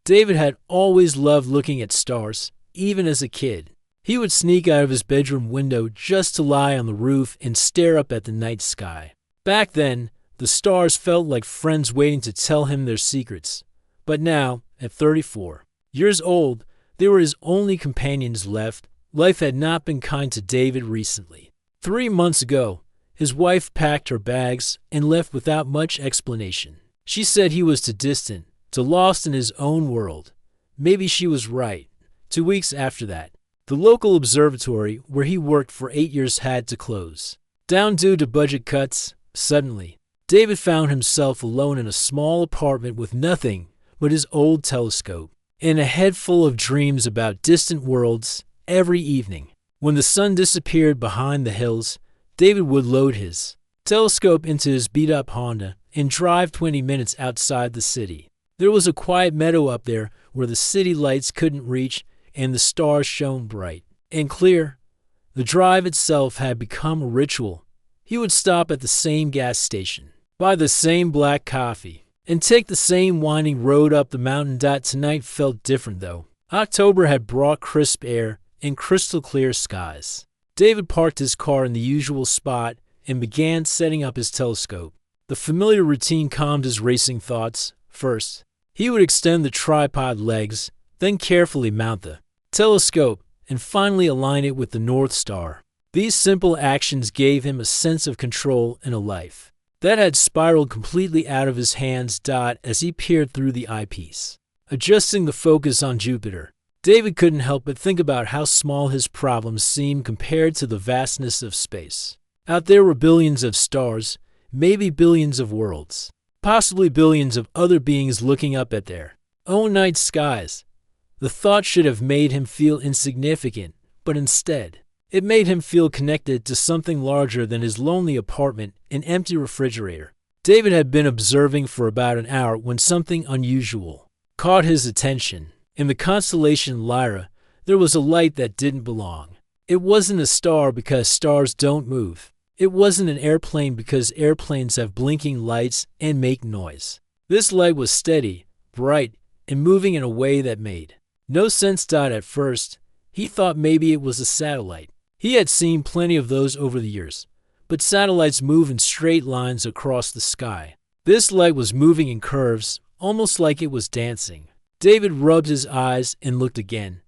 David had always loved looking at stars, even as a kid. He would sneak out of his bedroom window just to lie on the roof and stare up at the night sky. Back then, the stars felt like friends waiting to tell him their secrets. But now, at 34 years old, they were his only companions left. Life had not been kind to David recently. 3 months ago, his wife packed her bags and left without much explanation. She said he was too distant, too lost in his own world. Maybe she was right. 2 weeks after that, the local observatory where he worked for 8 years had to close. Down due to budget cuts, suddenly, David found himself alone in a small apartment with nothing but his old telescope, and a head full of dreams about distant worlds. Every evening, when the sun disappeared behind the hills, David would load his telescope into his beat-up Honda and drive 20 minutes outside the city. There was a quiet meadow up there where the city lights couldn't reach and the stars shone bright and clear. The drive itself had become a ritual. He would stop at the same gas station, buy the same black coffee, and take the same winding road up the mountain. Tonight felt different, though. October had brought crisp air and crystal clear skies. David parked his car in the usual spot and began setting up his telescope. The familiar routine calmed his racing thoughts. First, he would extend the tripod legs, then carefully mount the telescope, and finally align it with the North Star. These simple actions gave him a sense of control in a life that had spiraled completely out of his hands. As he peered through the eyepiece, adjusting the focus on Jupiter, David couldn't help but think about how small his problems seemed compared to the vastness of space. Out there were billions of stars, maybe billions of worlds, possibly billions of other beings looking up at their own night skies. The thought should have made him feel insignificant, but instead, it made him feel connected to something larger than his lonely apartment and empty refrigerator. David had been observing for about an hour when something unusual caught his attention. In the constellation Lyra, there was a light that didn't belong. It wasn't a star because stars don't move. It wasn't an airplane because airplanes have blinking lights and make noise. This light was steady, bright, and moving in a way that made no sense. At first, he thought maybe it was a satellite. He had seen plenty of those over the years, but satellites move in straight lines across the sky. This light was moving in curves, almost like it was dancing. David rubbed his eyes and looked again.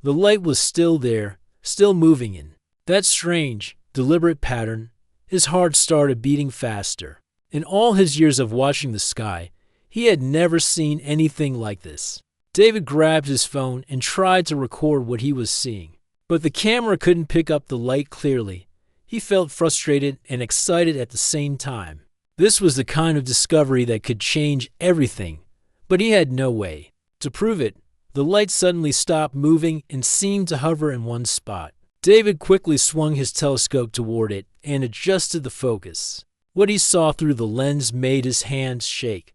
The light was still there, still moving in that strange, deliberate pattern. His heart started beating faster. In all his years of watching the sky, he had never seen anything like this. David grabbed his phone and tried to record what he was seeing, but the camera couldn't pick up the light clearly. He felt frustrated and excited at the same time. This was the kind of discovery that could change everything, but he had no way to prove it. The light suddenly stopped moving and seemed to hover in one spot. David quickly swung his telescope toward it and adjusted the focus. What he saw through the lens made his hands shake.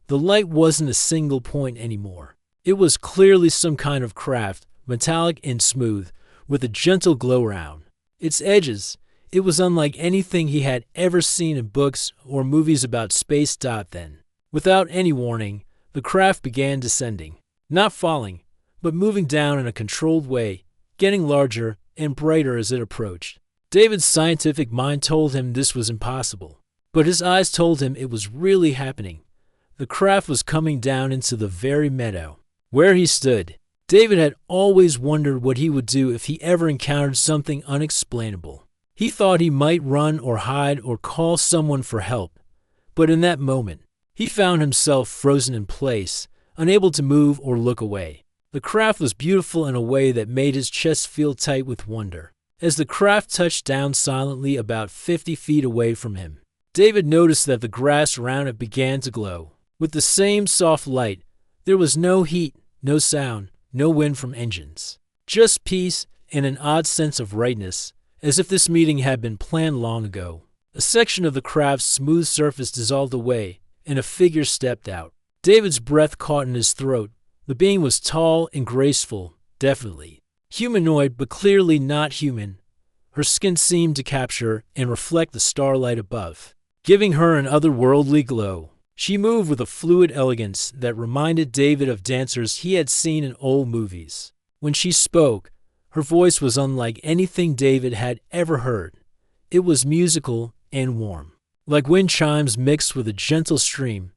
The light wasn't a single point anymore. It was clearly some kind of craft, metallic and smooth, with a gentle glow around its edges. It was unlike anything he had ever seen in books or movies about space. Then, without any warning, the craft began descending, not falling, but moving down in a controlled way, getting larger and brighter as it approached. David's scientific mind told him this was impossible, but his eyes told him it was really happening. The craft was coming down into the very meadow where he stood. David had always wondered what he would do if he ever encountered something unexplainable. He thought he might run or hide or call someone for help, but in that moment, he found himself frozen in place, unable to move or look away. The craft was beautiful in a way that made his chest feel tight with wonder. As the craft touched down silently about 50 feet away from him, David noticed that the grass around it began to glow with the same soft light. There was no heat, no sound, no wind from engines, just peace and an odd sense of rightness, as if this meeting had been planned long ago. A section of the craft's smooth surface dissolved away, and a figure stepped out. David's breath caught in his throat. The being was tall and graceful, definitely humanoid, but clearly not human. Her skin seemed to capture and reflect the starlight above, giving her an otherworldly glow. She moved with a fluid elegance that reminded David of dancers he had seen in old movies. When she spoke, her voice was unlike anything David had ever heard. It was musical and warm, like wind chimes mixed with a gentle stream,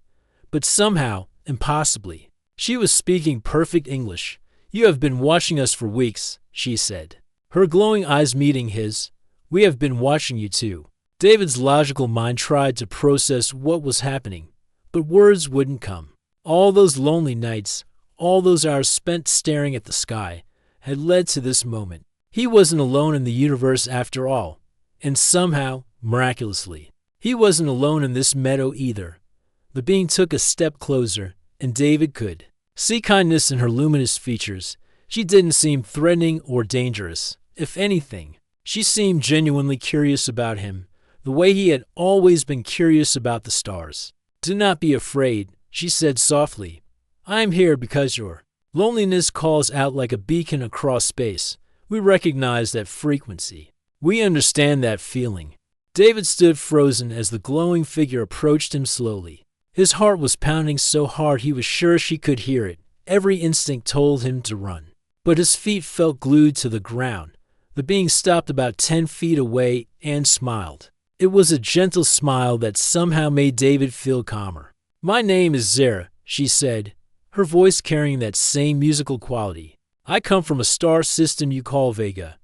but somehow, impossibly, she was speaking perfect English. "You have been watching us for weeks," she said, her glowing eyes meeting his. "We have been watching you too." David's logical mind tried to process what was happening, but words wouldn't come. All those lonely nights, all those hours spent staring at the sky, had led to this moment. He wasn't alone in the universe after all, and somehow, miraculously, he wasn't alone in this meadow either. The being took a step closer, and David could see kindness in her luminous features. She didn't seem threatening or dangerous. If anything, she seemed genuinely curious about him, the way he had always been curious about the stars. "Do not be afraid," she said softly. "I am here because your loneliness calls out like a beacon across space. We recognize that frequency. We understand that feeling." David stood frozen as the glowing figure approached him slowly. His heart was pounding so hard he was sure she could hear it. Every instinct told him to run, but his feet felt glued to the ground. The being stopped about 10 feet away and smiled. It was a gentle smile that somehow made David feel calmer. "My name is Zara," she said, her voice carrying that same musical quality. "I come from a star system you call Vega.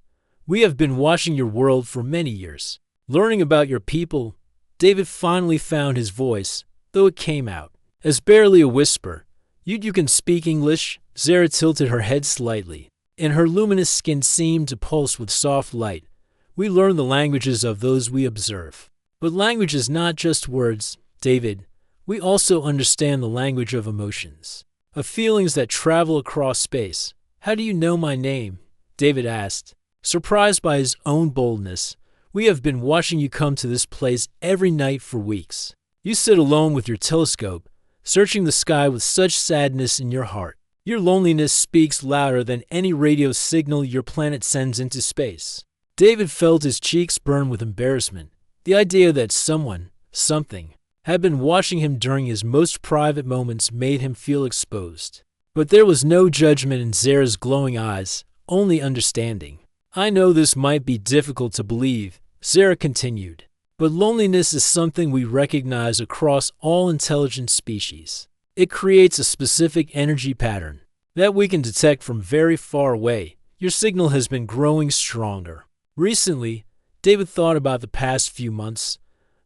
We have been watching your world for many years, learning about your people." David finally found his voice, though it came out as barely a whisper. You can speak English?" Zara tilted her head slightly, and her luminous skin seemed to pulse with soft light. "We learn the languages of those we observe. But language is not just words, David. We also understand the language of emotions, of feelings that travel across space." "How do you know my name?" David asked, surprised by his own boldness. "We have been watching you come to this place every night for weeks. You sit alone with your telescope, searching the sky with such sadness in your heart. Your loneliness speaks louder than any radio signal your planet sends into space." David felt his cheeks burn with embarrassment. The idea that someone, something, had been watching him during his most private moments made him feel exposed. But there was no judgment in Zara's glowing eyes, only understanding. "I know this might be difficult to believe," Zara continued, "but loneliness is something we recognize across all intelligent species. It creates a specific energy pattern that we can detect from very far away. Your signal has been growing stronger." Recently, David thought about the past few months.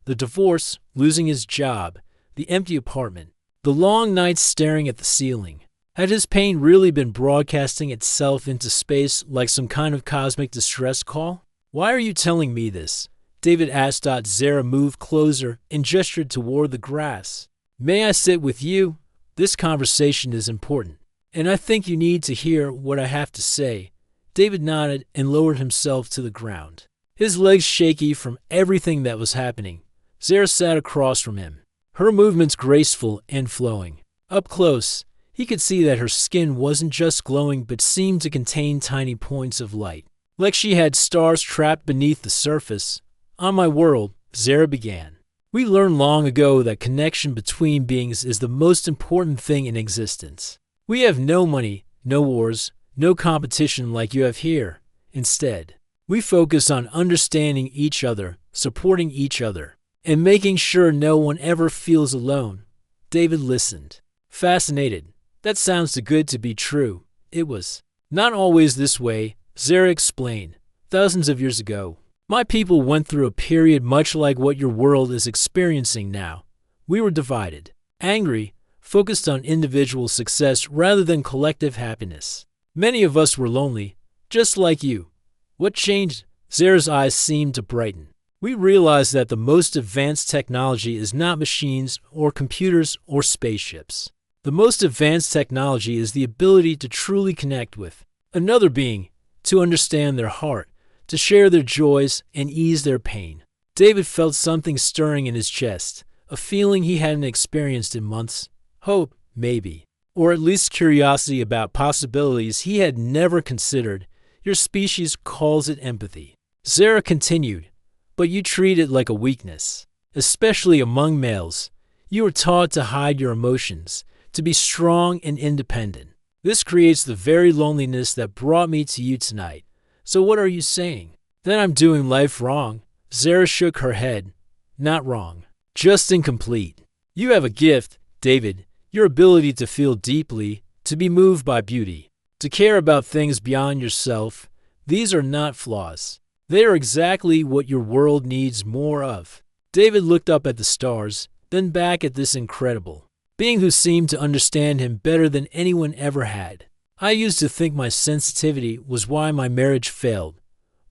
The divorce, losing his job, the empty apartment, the long nights staring at the ceiling. Had his pain really been broadcasting itself into space like some kind of cosmic distress call? "Why are you telling me this?" David asked. Zara moved closer and gestured toward the grass. "May I sit with you? This conversation is important, and I think you need to hear what I have to say." David nodded and lowered himself to the ground, his legs shaky from everything that was happening. Zara sat across from him, her movements graceful and flowing. Up close, he could see that her skin wasn't just glowing but seemed to contain tiny points of light, like she had stars trapped beneath the surface. "On my world," Zara began, "we learned long ago that connection between beings is the most important thing in existence. We have no money, no wars, no competition like you have here. Instead, we focus on understanding each other, supporting each other, and making sure no one ever feels alone." David listened, fascinated. That sounds too good to be true. "It was not always this way," Zara explained. "Thousands of years ago, my people went through a period much like what your world is experiencing now. We were divided, angry, focused on individual success rather than collective happiness. Many of us were lonely, just like you. What changed?" Zara's eyes seemed to brighten. "We realized that the most advanced technology is not machines or computers or spaceships. The most advanced technology is the ability to truly connect with another being, to understand their heart, to share their joys and ease their pain." David felt something stirring in his chest, a feeling he hadn't experienced in months. Hope, maybe, or at least curiosity about possibilities he had never considered. "Your species calls it empathy," Zara continued, "but you treat it like a weakness, especially among males. You are taught to hide your emotions, to be strong and independent. This creates the very loneliness that brought me to you tonight. So what are you saying? Then I'm doing life wrong. Zara shook her head. Not wrong, just incomplete. You have a gift, David, your ability to feel deeply, to be moved by beauty, to care about things beyond yourself. These are not flaws. They are exactly what your world needs more of. David looked up at the stars, then back at this incredible being who seemed to understand him better than anyone ever had. I used to think my sensitivity was why my marriage failed,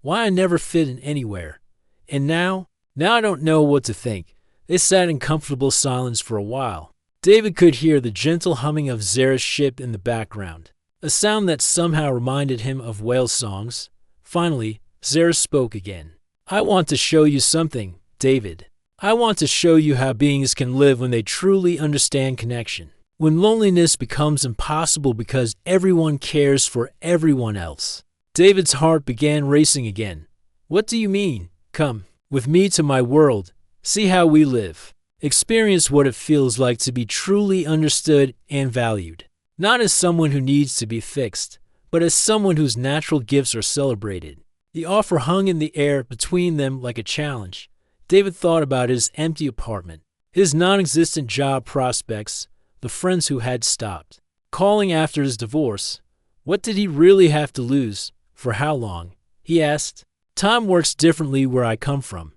why I never fit in anywhere. And now I don't know what to think. They sat in comfortable silence for a while. David could hear the gentle humming of Zara's ship in the background, a sound that somehow reminded him of whale songs. Finally, Zara spoke again. I want to show you something, David. I want to show you how beings can live when they truly understand connection. When loneliness becomes impossible because everyone cares for everyone else. David's heart began racing again. What do you mean? Come with me to my world. See how we live. Experience what it feels like to be truly understood and valued. Not as someone who needs to be fixed, but as someone whose natural gifts are celebrated. The offer hung in the air between them like a challenge. David thought about his empty apartment, his non-existent job prospects, the friends who had stopped calling after his divorce. What did he really have to lose? For how long? He asked. Time works differently where I come from.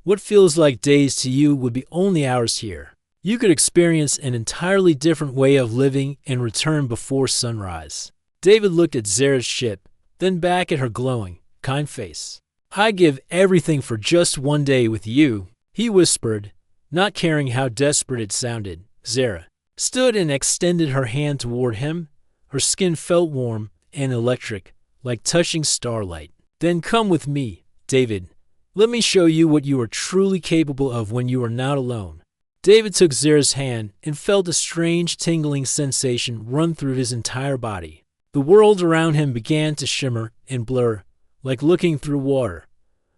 What feels like days to you would be only hours here. You could experience an entirely different way of living and return before sunrise. David looked at Zara's ship, then back at her glowing, kind face. I'd give everything for just one day with you, he whispered, not caring how desperate it sounded. Zara stood and extended her hand toward him. Her skin felt warm and electric, like touching starlight. Then come with me, David. Let me show you what you are truly capable of when you are not alone. David took Zara's hand and felt a strange tingling sensation run through his entire body. The world around him began to shimmer and blur, like looking through water.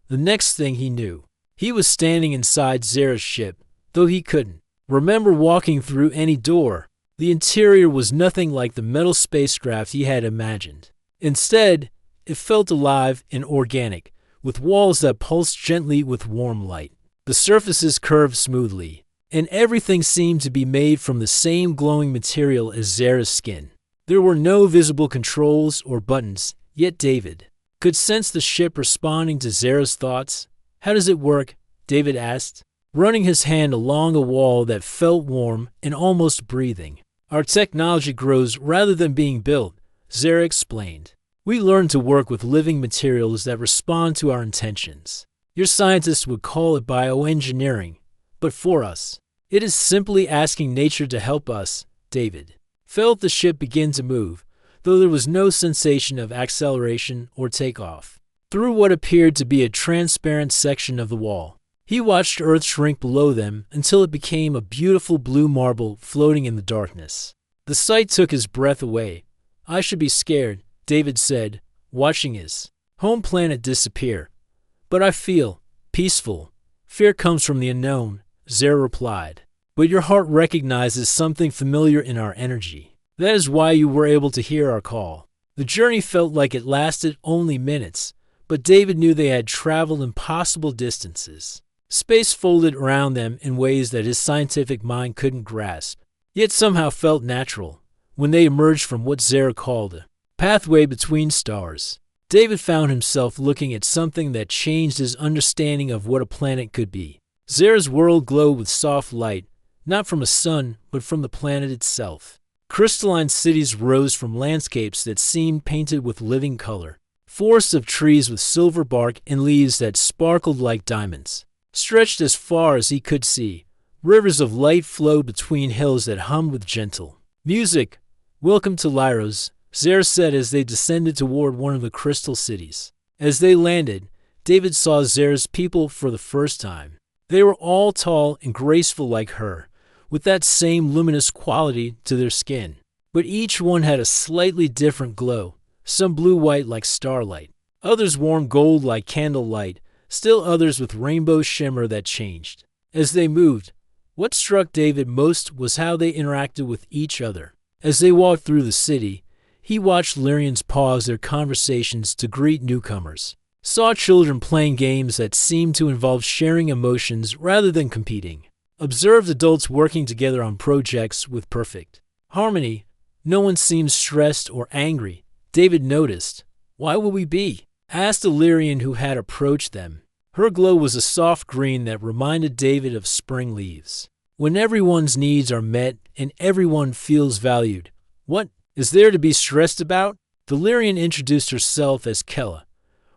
The next thing he knew, he was standing inside Zara's ship, though he couldn't remember walking through any door. The interior was nothing like the metal spacecraft he had imagined. Instead, it felt alive and organic, with walls that pulsed gently with warm light. The surfaces curved smoothly, and everything seemed to be made from the same glowing material as Zara's skin. There were no visible controls or buttons, yet David could sense the ship responding to Zara's thoughts. How does it work? David asked, running his hand along a wall that felt warm and almost breathing. Our technology grows rather than being built, Zara explained. We learn to work with living materials that respond to our intentions. Your scientists would call it bioengineering, but for us, it is simply asking nature to help us. David felt the ship begin to move, though there was no sensation of acceleration or takeoff. Through what appeared to be a transparent section of the wall, he watched Earth shrink below them until it became a beautiful blue marble floating in the darkness. The sight took his breath away. I should be scared, David said, watching his home planet disappear. But I feel peaceful. Fear comes from the unknown, Zara replied. But your heart recognizes something familiar in our energy. That is why you were able to hear our call. The journey felt like it lasted only minutes, but David knew they had traveled impossible distances. Space folded around them in ways that his scientific mind couldn't grasp, yet somehow felt natural. When they emerged from what Zara called a pathway between stars, David found himself looking at something that changed his understanding of what a planet could be. Zara's world glowed with soft light, not from a sun, but from the planet itself. Crystalline cities rose from landscapes that seemed painted with living color. Forests of trees with silver bark and leaves that sparkled like diamonds stretched as far as he could see. Rivers of light flowed between hills that hummed with gentle music. Welcome to Lyros, Zara said as they descended toward one of the crystal cities. As they landed, David saw Zara's people for the first time. They were all tall and graceful like her, with that same luminous quality to their skin. But each one had a slightly different glow, some blue-white like starlight, others warm gold like candlelight, still others with rainbow shimmer that changed as they moved. What struck David most was how they interacted with each other. As they walked through the city, he watched Lyrians pause their conversations to greet newcomers, saw children playing games that seemed to involve sharing emotions rather than competing, observed adults working together on projects with perfect harmony. No one seemed stressed or angry. David noticed. "Why would we be?" asked a Lyrian who had approached them. Her glow was a soft green that reminded David of spring leaves. When everyone's needs are met and everyone feels valued, what is there to be stressed about? The Lyrian introduced herself as Kella,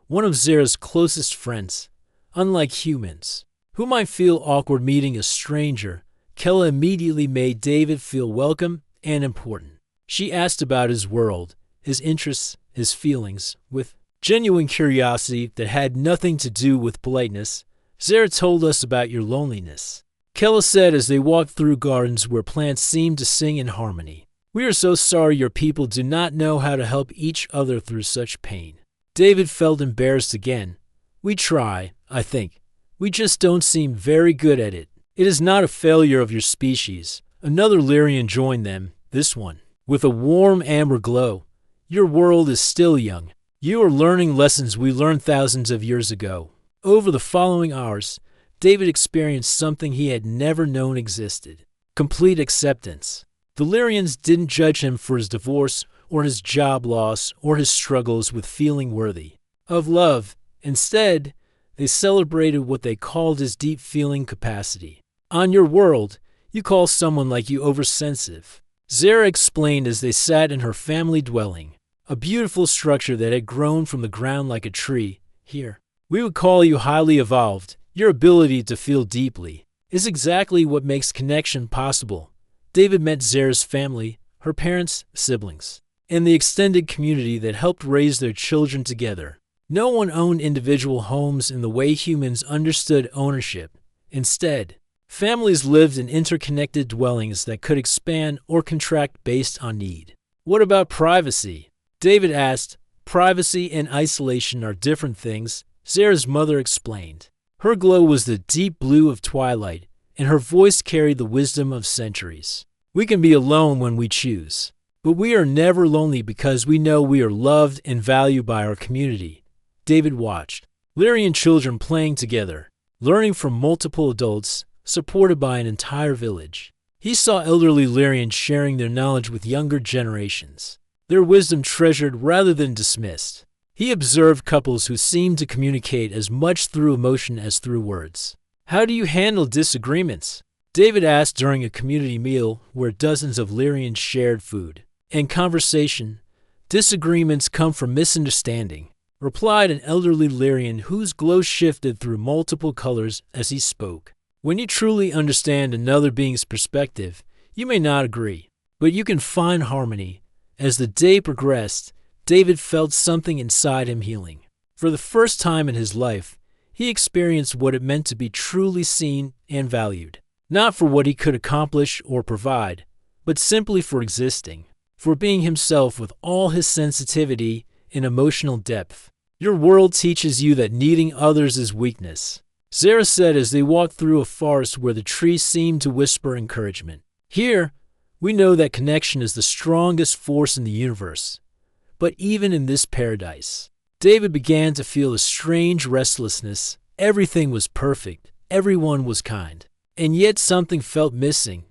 one of Zera's closest friends. Unlike humans, who might feel awkward meeting a stranger, Kella immediately made David feel welcome and important. She asked about his world, his interests, his feelings, with genuine curiosity that had nothing to do with politeness. "Zera told us about your loneliness," Kella said as they walked through gardens where plants seemed to sing in harmony. "We are so sorry your people do not know how to help each other through such pain." David felt embarrassed again. "We try, I think. We just don't seem very good at it." "It is not a failure of your species." Another Lyrian joined them, this one with a warm amber glow. "Your world is still young. You are learning lessons we learned thousands of years ago." Over the following hours, David experienced something he had never known existed: complete acceptance. The Lyrians didn't judge him for his divorce or his job loss or his struggles with feeling worthy of love. Instead, they celebrated what they called his deep feeling capacity. "On your world, you call someone like you oversensitive," Zera explained as they sat in her family dwelling, a beautiful structure that had grown from the ground like a tree. "Here, we would call you highly evolved. Your ability to feel deeply is exactly what makes connection possible." David met Zera's family, her parents, siblings, and the extended community that helped raise their children together. No one owned individual homes in the way humans understood ownership. Instead, families lived in interconnected dwellings that could expand or contract based on need. "What about privacy?" David asked. "Privacy and isolation are different things," Zera's mother explained. Her glow was the deep blue of twilight, and her voice carried the wisdom of centuries. "We can be alone when we choose, but we are never lonely because we know we are loved and valued by our community." David watched Lyrian children playing together, learning from multiple adults, supported by an entire village. He saw elderly Lyrians sharing their knowledge with younger generations, their wisdom treasured rather than dismissed. He observed couples who seemed to communicate as much through emotion as through words. "How do you handle disagreements?" David asked during a community meal where dozens of Lyrians shared food and conversation. "Disagreements come from misunderstanding," replied an elderly Lyrian whose glow shifted through multiple colors as he spoke. "When you truly understand another being's perspective, you may not agree, but you can find harmony." As the day progressed, David felt something inside him healing. For the first time in his life, he experienced what it meant to be truly seen and valued, not for what he could accomplish or provide, but simply for existing, for being himself with all his sensitivity and emotional depth. "Your world teaches you that needing others is weakness," Zera said as they walked through a forest where the trees seemed to whisper encouragement. "Here, we know that connection is the strongest force in the universe." But even in this paradise, David began to feel a strange restlessness. Everything was perfect, everyone was kind, and yet something felt missing.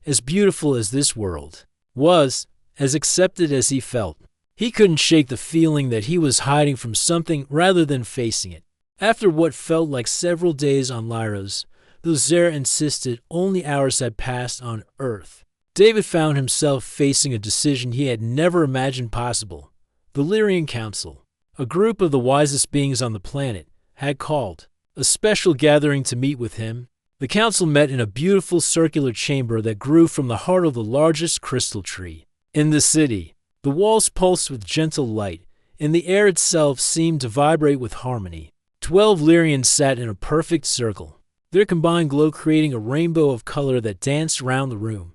As beautiful as this world was, as accepted as he felt, he couldn't shake the feeling that he was hiding from something rather than facing it. After what felt like several days on Lyros, though Zera insisted only hours had passed on Earth, David found himself facing a decision he had never imagined possible. The Lyrian Council, a group of the wisest beings on the planet, had called a special gathering to meet with him. The council met in a beautiful circular chamber that grew from the heart of the largest crystal tree in the city. The walls pulsed with gentle light, and the air itself seemed to vibrate with harmony. 12 Lyrians sat in a perfect circle, their combined glow creating a rainbow of color that danced around the room.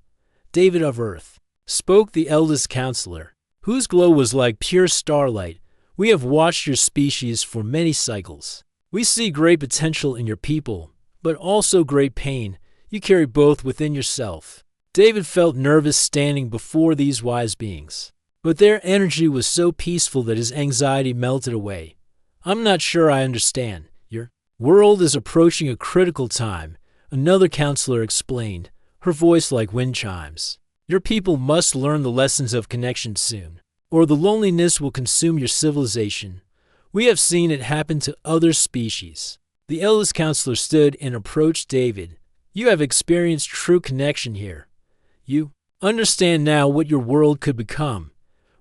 "David of Earth," spoke the eldest counselor, whose glow was like pure starlight, "we have watched your species for many cycles. We see great potential in your people, but also great pain. You carry both within yourself. David felt nervous standing before these wise beings, but their energy was so peaceful that his anxiety melted away. I'm not sure I understand. Your world is approaching a critical time, another counselor explained, her voice like wind chimes. Your people must learn the lessons of connection soon, or the loneliness will consume your civilization. We have seen it happen to other species. The eldest counselor stood and approached David. You have experienced true connection here. You understand now what your world could become.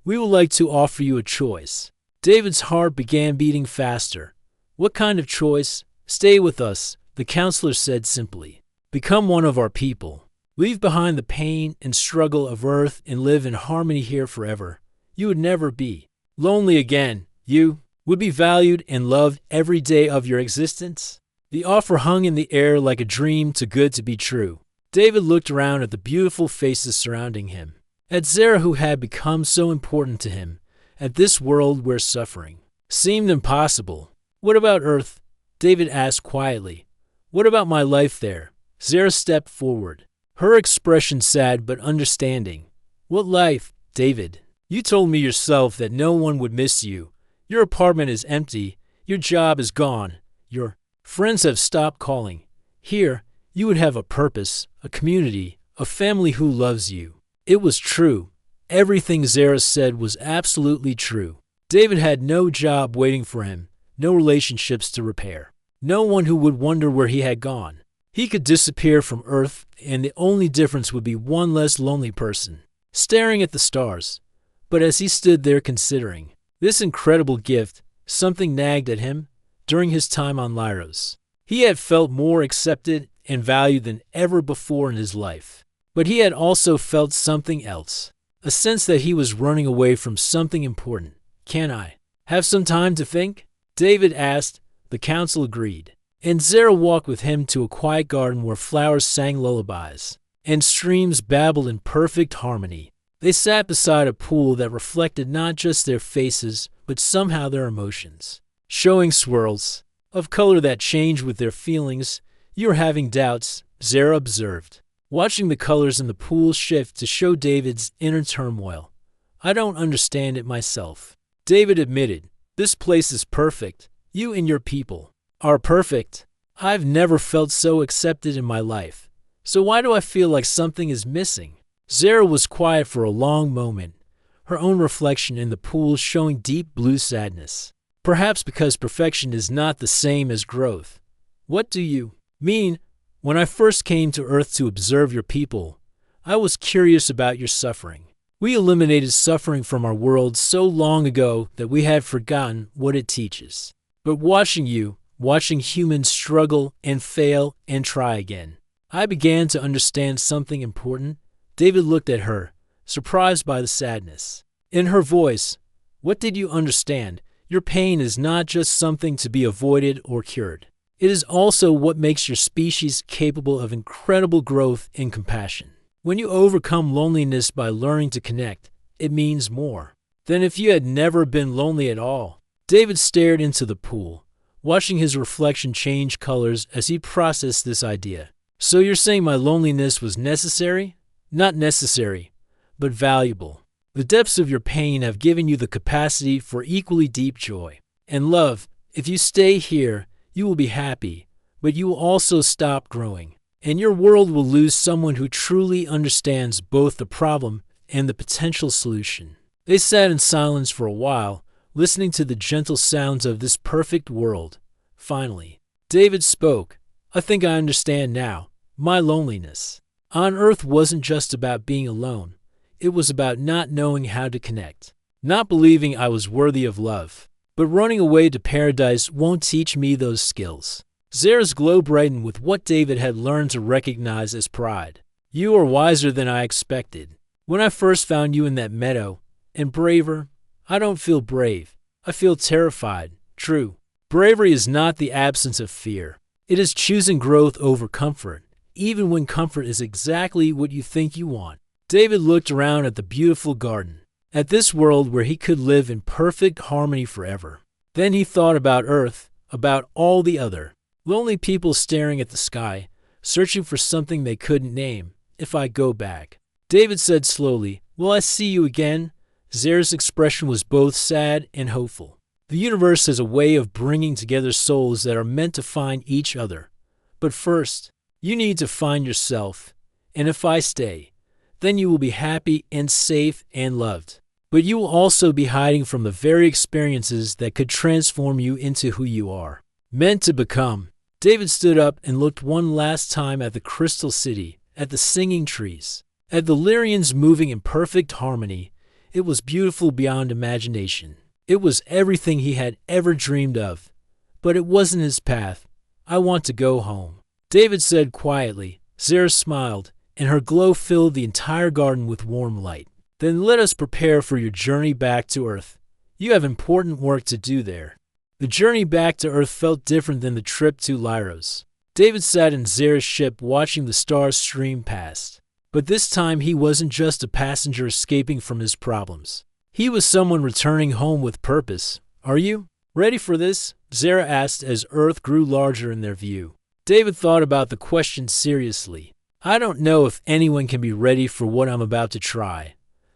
We would like to offer you a choice. David's heart began beating faster. What kind of choice? Stay with us, the counselor said simply. Become one of our people. Leave behind the pain and struggle of Earth and live in harmony here forever. You would never be lonely again. You would be valued and loved every day of your existence. The offer hung in the air like a dream too good to be true. David looked around at the beautiful faces surrounding him, at Zara who had become so important to him, at this world where suffering seemed impossible. What about Earth? David asked quietly. What about my life there? Zara stepped forward, her expression sad but understanding. What life, David? You told me yourself that no one would miss you. Your apartment is empty. Your job is gone. Your friends have stopped calling. Here, you would have a purpose, a community, a family who loves you. It was true. Everything Zara said was absolutely true. David had no job waiting for him, no relationships to repair, no one who would wonder where he had gone. He could disappear from Earth, and the only difference would be one less lonely person, staring at the stars. But as he stood there considering this incredible gift, something nagged at him. During his time on Lyros, he had felt more accepted and valued than ever before in his life. But he had also felt something else, a sense that he was running away from something important. Can I have some time to think? David asked. The council agreed, and Zara walked with him to a quiet garden where flowers sang lullabies and streams babbled in perfect harmony. They sat beside a pool that reflected not just their faces, but somehow their emotions, showing swirls of color that changed with their feelings. You are having doubts, Zara observed, watching the colors in the pool shift to show David's inner turmoil. I don't understand it myself. David admitted, this place is perfect. You and your people are perfect. I've never felt so accepted in my life. So why do I feel like something is missing? Zara was quiet for a long moment, her own reflection in the pool showing deep blue sadness. Perhaps because perfection is not the same as growth. What do you mean? When I first came to Earth to observe your people, I was curious about your suffering. We eliminated suffering from our world so long ago that we had forgotten what it teaches. But watching humans struggle and fail and try again, I began to understand something important. David looked at her, surprised by the sadness in her voice. What did you understand? Your pain is not just something to be avoided or cured. It is also what makes your species capable of incredible growth and compassion. When you overcome loneliness by learning to connect, it means more than if you had never been lonely at all. David stared into the pool, watching his reflection change colors as he processed this idea. So you're saying my loneliness was necessary? Not necessary, but valuable. The depths of your pain have given you the capacity for equally deep joy and love. If you stay here, you will be happy, but you will also stop growing, and your world will lose someone who truly understands both the problem and the potential solution. They sat in silence for a while, listening to the gentle sounds of this perfect world. Finally, David spoke. I think I understand now. My loneliness on Earth wasn't just about being alone. It was about not knowing how to connect, not believing I was worthy of love. But running away to paradise won't teach me those skills. Zara's glow brightened with what David had learned to recognize as pride. You are wiser than I expected. When I first found you in that meadow, and braver, I don't feel brave. I feel terrified. True. Bravery is not the absence of fear. It is choosing growth over comfort, even when comfort is exactly what you think you want. David looked around at the beautiful garden, at this world where he could live in perfect harmony forever. Then he thought about Earth, about all the other lonely people staring at the sky, searching for something they couldn't name. If I go back. David said slowly, "Will I see you again?" Zara's expression was both sad and hopeful. The universe has a way of bringing together souls that are meant to find each other. But first, you need to find yourself. And if I stay, then you will be happy and safe and loved. But you will also be hiding from the very experiences that could transform you into who you are meant to become. David stood up and looked one last time at the crystal city, at the singing trees, at the Lyrians moving in perfect harmony. It was beautiful beyond imagination. It was everything he had ever dreamed of. But it wasn't his path. "I want to go home," David said quietly. Zara smiled, and her glow filled the entire garden with warm light. "Then let us prepare for your journey back to Earth. You have important work to do there." The journey back to Earth felt different than the trip to Lyros. David sat in Zara's ship watching the stars stream past. But this time he wasn't just a passenger escaping from his problems. He was someone returning home with purpose. "Are you ready for this?" Zara asked as Earth grew larger in their view. David thought about the question seriously. "I don't know if anyone can be ready for what I'm about to try,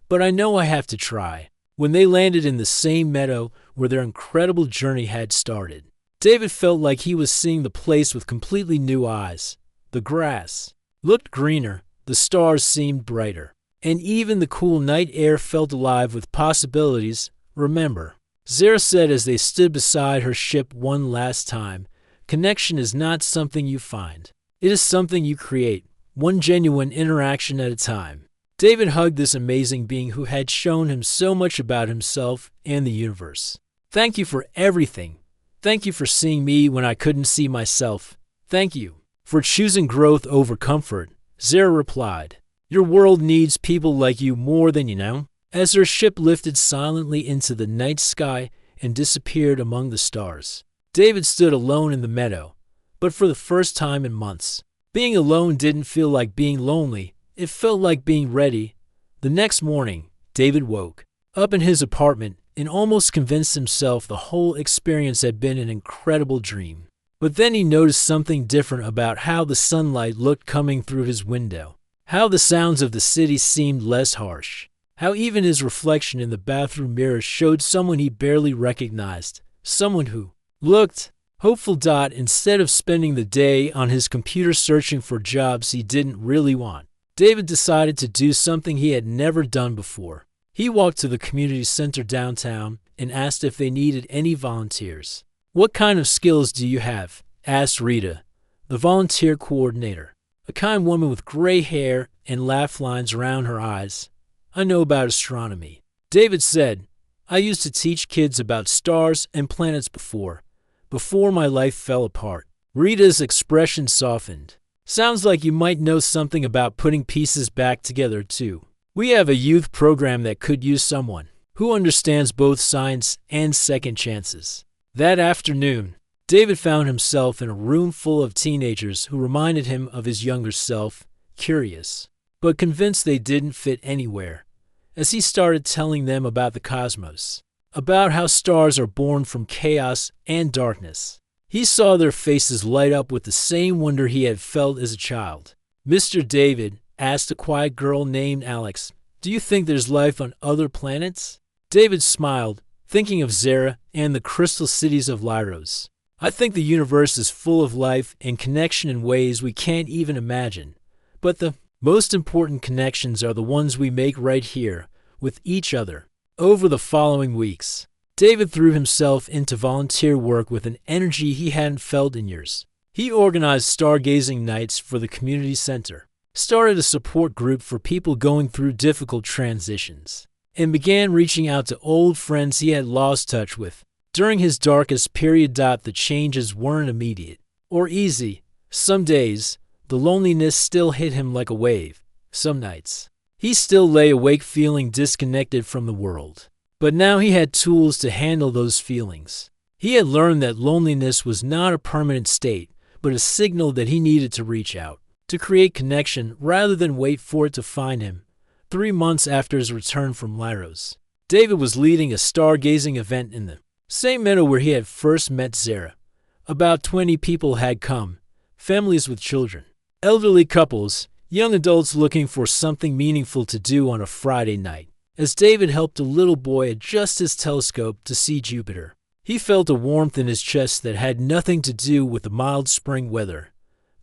but I know I have to try." When they landed in the same meadow where their incredible journey had started, David felt like he was seeing the place with completely new eyes. The grass looked greener, the stars seemed brighter, and even the cool night air felt alive with possibilities. "Remember," Zara said as they stood beside her ship one last time, "connection is not something you find. It is something you create, one genuine interaction at a time." David hugged this amazing being who had shown him so much about himself and the universe. "Thank you for everything. Thank you for seeing me when I couldn't see myself. Thank you for choosing growth over comfort," Zara replied. "Your world needs people like you more than you know." As their ship lifted silently into the night sky and disappeared among the stars, David stood alone in the meadow, but for the first time in months. Being alone didn't feel like being lonely. It felt like being ready. The next morning, David woke up in his apartment and almost convinced himself the whole experience had been an incredible dream. But then he noticed something different about how the sunlight looked coming through his window, how the sounds of the city seemed less harsh, how even his reflection in the bathroom mirror showed someone he barely recognized, someone who looked hopeful. Instead of spending the day on his computer searching for jobs he didn't really want, David decided to do something he had never done before. He walked to the community center downtown and asked if they needed any volunteers. "What kind of skills do you have?" asked Rita, the volunteer coordinator, a kind woman with gray hair and laugh lines around her eyes. "I know about astronomy," David said. "I used to teach kids about stars and planets before my life fell apart." Rita's expression softened. "Sounds like you might know something about putting pieces back together, too. We have a youth program that could use someone who understands both science and second chances." That afternoon, David found himself in a room full of teenagers who reminded him of his younger self, curious, but convinced they didn't fit anywhere. As he started telling them about the cosmos, about how stars are born from chaos and darkness, he saw their faces light up with the same wonder he had felt as a child. "Mr. David," asked a quiet girl named Alex, "do you think there's life on other planets?" David smiled, thinking of Zara and the crystal cities of Lyros. "I think the universe is full of life and connection in ways we can't even imagine. But the most important connections are the ones we make right here, with each other." Over the following weeks, David threw himself into volunteer work with an energy he hadn't felt in years. He organized stargazing nights for the community center, started a support group for people going through difficult transitions, and began reaching out to old friends he had lost touch with. During his darkest period, the changes weren't immediate or easy. Some days, the loneliness still hit him like a wave. Some nights, he still lay awake feeling disconnected from the world. But now he had tools to handle those feelings. He had learned that loneliness was not a permanent state, but a signal that he needed to reach out, to create connection rather than wait for it to find him. 3 months after his return from Lyros, David was leading a stargazing event in the same meadow where he had first met Zara. About 20 people had come, families with children, elderly couples, young adults looking for something meaningful to do on a Friday night. As David helped a little boy adjust his telescope to see Jupiter, he felt a warmth in his chest that had nothing to do with the mild spring weather.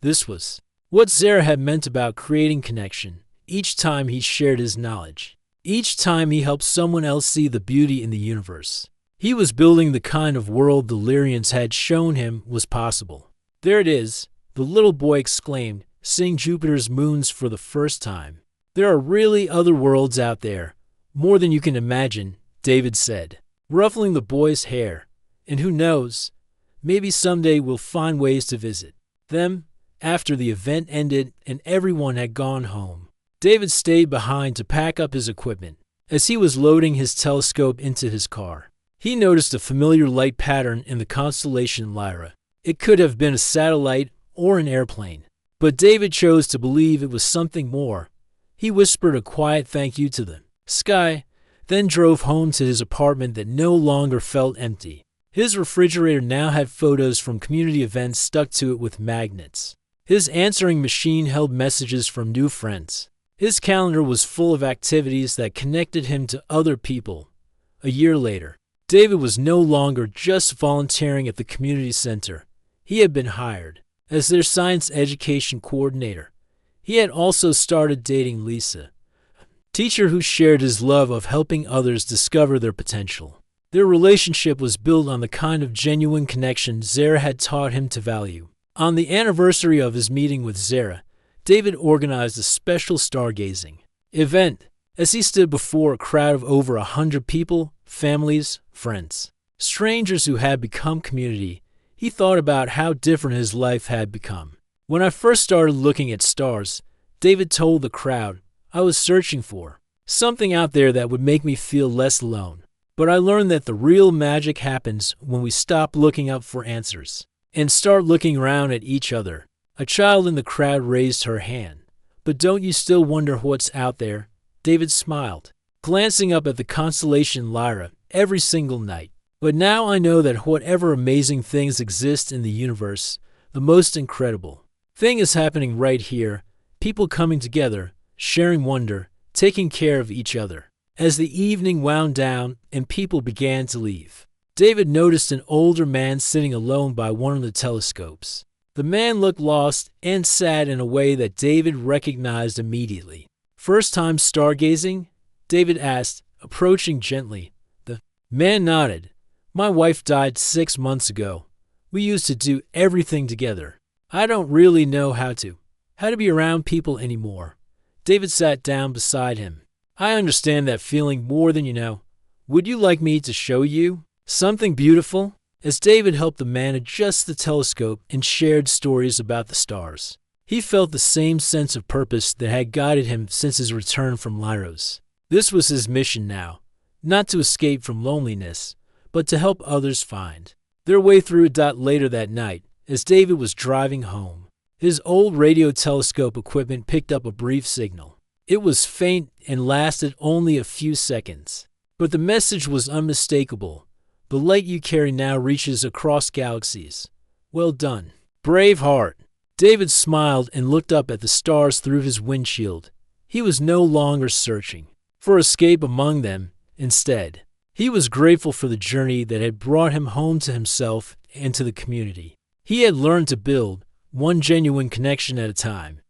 This was what Zara had meant about creating connection. Each time he shared his knowledge, each time he helped someone else see the beauty in the universe, he was building the kind of world the Lyrians had shown him was possible. There it is, the little boy exclaimed, seeing Jupiter's moons for the first time. There are really other worlds out there, more than you can imagine, David said, ruffling the boy's hair. And who knows, maybe someday we'll find ways to visit them. After the event ended and everyone had gone home, David stayed behind to pack up his equipment. As he was loading his telescope into his car, he noticed a familiar light pattern in the constellation Lyra. It could have been a satellite or an airplane, but David chose to believe it was something more. He whispered a quiet thank you to the sky, then drove home to his apartment that no longer felt empty. His refrigerator now had photos from community events stuck to it with magnets. His answering machine held messages from new friends. His calendar was full of activities that connected him to other people. A year later, David was no longer just volunteering at the community center. He had been hired as their science education coordinator. He had also started dating Lisa, a teacher who shared his love of helping others discover their potential. Their relationship was built on the kind of genuine connection Zara had taught him to value. On the anniversary of his meeting with Zara, David organized a special stargazing event. As he stood before a crowd of over 100 people, families, friends, strangers who had become community, he thought about how different his life had become. When I first started looking at stars, David told the crowd, I was searching for something out there that would make me feel less alone. But I learned that the real magic happens when we stop looking up for answers and start looking around at each other. A child in the crowd raised her hand. But don't you still wonder what's out there? David smiled, glancing up at the constellation Lyra every single night. But now I know that whatever amazing things exist in the universe, the most incredible thing is happening right here, people coming together, sharing wonder, taking care of each other. As the evening wound down and people began to leave, David noticed an older man sitting alone by one of the telescopes. The man looked lost and sad in a way that David recognized immediately. First time stargazing? David asked, approaching gently. The man nodded. My wife died 6 months ago. We used to do everything together. I don't really know how to be around people anymore. David sat down beside him. I understand that feeling more than you know. Would you like me to show you something beautiful? As David helped the man adjust the telescope and shared stories about the stars, he felt the same sense of purpose that had guided him since his return from Lyros. This was his mission now, not to escape from loneliness, but to help others find their way through it. Later that night, as David was driving home, his old radio telescope equipment picked up a brief signal. It was faint and lasted only a few seconds, but the message was unmistakable. The light you carry now reaches across galaxies. Well done, brave heart. David smiled and looked up at the stars through his windshield. He was no longer searching for escape among them. Instead, he was grateful for the journey that had brought him home to himself and to the community. He had learned to build one genuine connection at a time.